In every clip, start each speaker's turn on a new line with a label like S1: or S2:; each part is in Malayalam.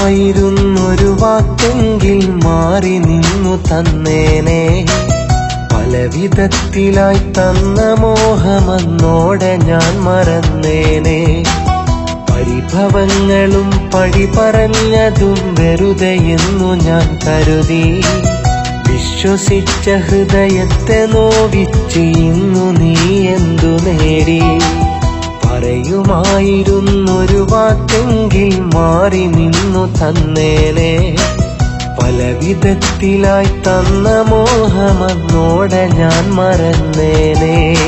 S1: പറയുമായിരുന്നൊരു വാക്കെങ്കിൽ മാറി നിന്നു തന്നേനെ. പല വിധത്തിലായി തന്ന മോഹമെന്നോടെ ഞാൻ മറന്നേനെ. പരിഭവങ്ങളും പഴി പറഞ്ഞതും വെറുതെയെന്നു ഞാൻ കരുതി. വിശ്വസിച്ച ഹൃദയത്തെ നോവിച്ച് ഇന്നു നീ എന്തു നേടി? പറയുമായിരുന്നൊരു വാക്കെങ്കിൽ മാറി നിന്നു തന്നേനെ. പല വിധത്തിലായി തന്ന മോഹമെന്നോടെ ഞാൻ മറന്നേനെ.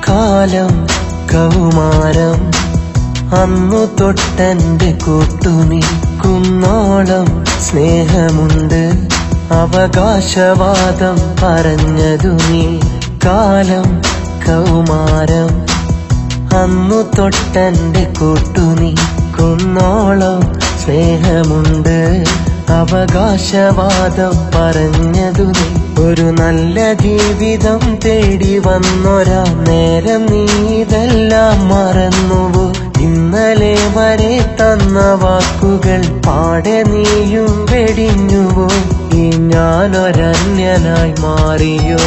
S1: കാലം കൗമാരം അന്നു തൊട്ടെന്റെ കൂട്ടുനി. കുന്നോളം സ്നേഹമുണ്ട് അവകാശവാദം പറഞ്ഞതു നീ. കാലം കൗമാരം അന്നു തൊട്ടെന്റെ കൂട്ടുനി. കുന്നോളം സ്നേഹമുണ്ട് അവകാശവാദം പറഞ്ഞതു നീ. ഒരു നല്ല ജീവിതം തേടി വന്നൊരാ നേരം നീ ഇതെല്ലാം മറന്നുവോ? ഇന്നലെ വരെ തന്ന വാക്കുകൾ പാടെ നീയും വെടിഞ്ഞുവോ? ഈ ഞാനൊരന്യനായി മാറിയോ?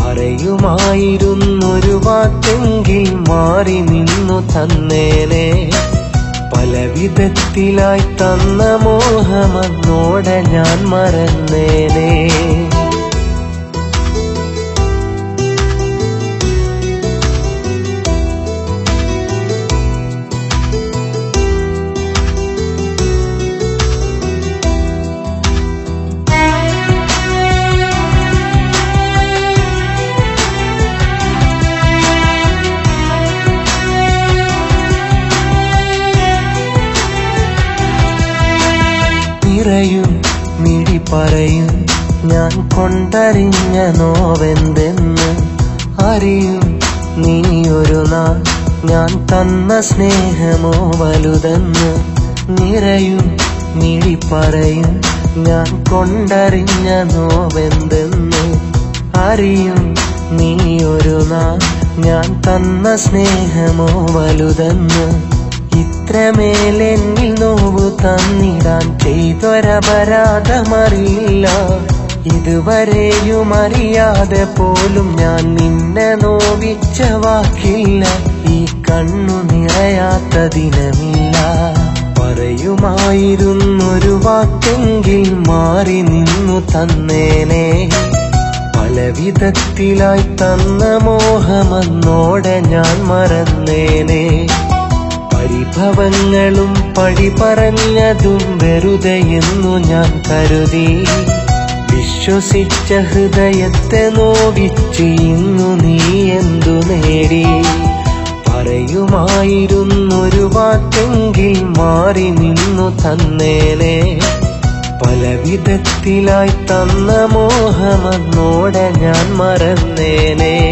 S1: പറയുമായിരുന്നൊരു വാക്കെങ്കിൽ മാറി നിന്നു തന്നേനെ. പല വിധത്തിലായി തന്ന മോഹമെന്നോടെ ഞാൻ മറന്നേനെ. നിറയും മിഴി പറയും ഞാൻ കൊണ്ടറിഞ്ഞ നോവെന്തെന്ന് അറിയും നീയൊരു നാൾ ഞാൻ തന്ന സ്നേഹമോ വലുതെന്ന്. നിറയും മിഴി പറയും ഞാൻ കൊണ്ടറിഞ്ഞ നോവെന്തെന്ന് അറിയും നീയൊരു നാൾ ഞാൻ തന്ന സ്നേഹമോ വലുതെന്ന്. ഇത്രമേലെന്നിൽ നോവു തന്നിടാൻ ചെയ്തൊരപരാധമറിയില്ല. ഇതുവരെയും അറിയാതെ പോലും ഞാൻ നിന്നെ നോവിച്ച വാക്കില്ല. ഈ കണ്ണു നിറയാത്ത ദിനമില്ല. പറയുമായിരുന്നൊരു വാക്കെങ്കിൽ മാറി നിന്നു തന്നേനെ. പല വിധത്തിലായി തന്ന മോഹമെന്നോടെ ഞാൻ മറന്നേനെ. പരിഭവങ്ങളും പഴി പറഞ്ഞതും വെറുതെയെന്നു ഞാൻ കരുതി. വിശ്വസിച്ച ഹൃദയത്തെ നോവിച്ച് ഇന്നു നീ എന്തു നേടി? പറയുമായിരുന്നൊരു വാക്കെങ്കിൽ മാറി നിന്നു തന്നേനെ. പല വിധത്തിലായി തന്ന മോഹമെന്നോടെ ഞാൻ മറന്നേനെ.